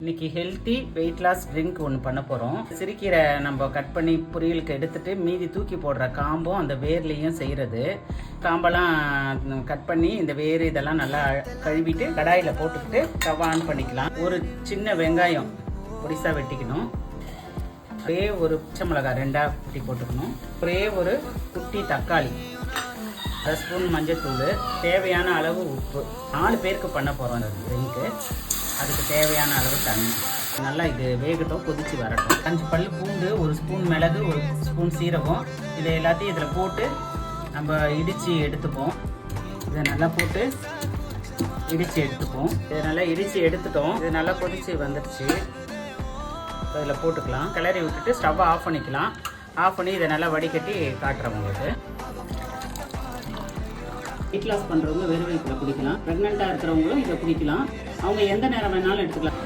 இன்னைக்கு healthy weight loss drink ஒன்று பண்ண போகிறோம். சிறுக்கீரை நம்ம கட் பண்ணி பொரியலுக்கு எடுத்துட்டு மீதி தூக்கி போடுற காம்பும் அந்த வேர்லேயும் செய்கிறது. காம்பெல்லாம் கட் பண்ணி இந்த வேர் இதெல்லாம் நல்லா கழுவிட்டு கடாயில் போட்டுக்கிட்டு ஸ்டவ் ஆன் பண்ணிக்கலாம். ஒரு சின்ன வெங்காயம் பொடிசாக வெட்டிக்கணும். ஒரே ஒரு பச்சை மிளகாய் 2ஆக வெட்டி போட்டுக்கணும். ஒரே ஒரு குட்டி தக்காளி, 1 ஸ்பூன் மஞ்சத்தூள், தேவையான அளவு உப்பு. 4 பேருக்கு பண்ண போகிறோம் அந்த ட்ரிங்க்கு. அதுக்கு தேவையான அளவு தண்ணி. நல்லா இது வேகட்டும், கொதிச்சு வரட்டும். 5 பல் பூண்டு, 1 ஸ்பூன் மிளகு, 1 ஸ்பூன் சீரகம், இதை எல்லாத்தையும் இதில் போட்டு நம்ம இடித்து எடுத்துப்போம். இதை நல்லா போட்டு இடித்து எடுத்துப்போம். இதை நல்லா இடித்து எடுத்துட்டோம். இது நல்லா கொதிச்சு வந்துடுச்சு. அதில் போட்டுக்கலாம். கிளறி விட்டுட்டு ஸ்டவ்வை ஆஃப் பண்ணிக்கலாம். ஆஃப் பண்ணி இதை நல்லா வடிகட்டி காட்டுறேன் உங்களுக்கு. வெயிட் லாஸ் பண்ணுறவங்க வெறும் வயிற்றில் குடிக்கலாம். ப்ரெக்னெண்ட்டாக இருக்கிறவங்களும் இதை குடிக்கலாம். அவங்க எந்த நேரம் வேணாலும் எடுத்துக்கலாம்.